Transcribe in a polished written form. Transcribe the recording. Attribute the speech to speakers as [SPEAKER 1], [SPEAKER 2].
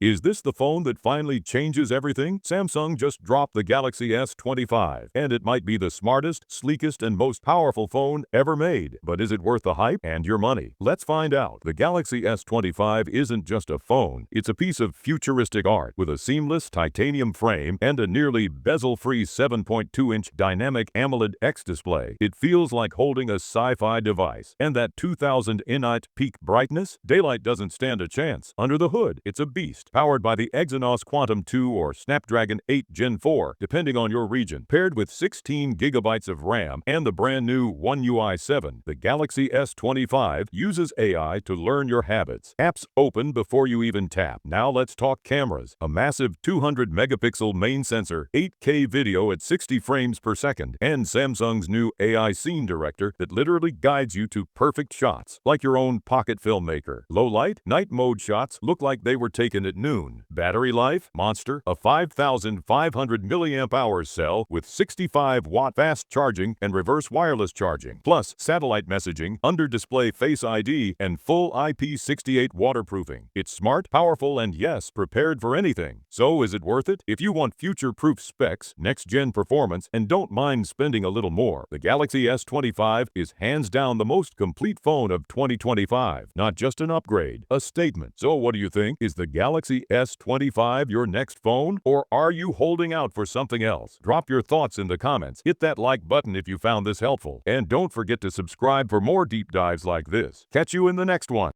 [SPEAKER 1] Is this the phone that finally changes everything? Samsung just dropped the Galaxy S25, and it might be the smartest, sleekest, and most powerful phone ever made. But is it worth the hype and your money? Let's find out. The Galaxy S25 isn't just a phone, it's a piece of futuristic art with a seamless titanium frame and a nearly bezel-free 7.2-inch Dynamic AMOLED X display. It feels like holding a sci-fi device. And that 2000 nit peak brightness? Daylight doesn't stand a chance. Under the hood, it's a beast, powered by the Exynos Quantum 2 or Snapdragon 8 Gen 4, depending on your region. Paired with 16 gigabytes of RAM and the brand new OneUI 7, the Galaxy S25 uses AI to learn your habits. Apps open before you even tap. Now let's talk cameras. A massive 200-megapixel main sensor, 8K video at 60 frames per second, and Samsung's new AI scene director that literally guides you to perfect shots, like your own pocket filmmaker. Low light, night mode shots look like they were taken at noon. Battery life? Monster. A 5,500 milliamp hour cell with 65-watt fast charging and reverse wireless charging, plus satellite messaging, under-display Face ID, and full IP68 waterproofing. It's smart, powerful, and yes, prepared for anything. So is it worth it? If you want future-proof specs, next-gen performance, and don't mind spending a little more, the Galaxy S25 is hands down the most complete phone of 2025. Not just an upgrade, a statement. So what do you think? Is the Galaxy S25 your next phone? Or are you holding out for something else? Drop your thoughts in the comments. Hit that like button if you found this helpful. And don't forget to subscribe for more deep dives like this. Catch you in the next one.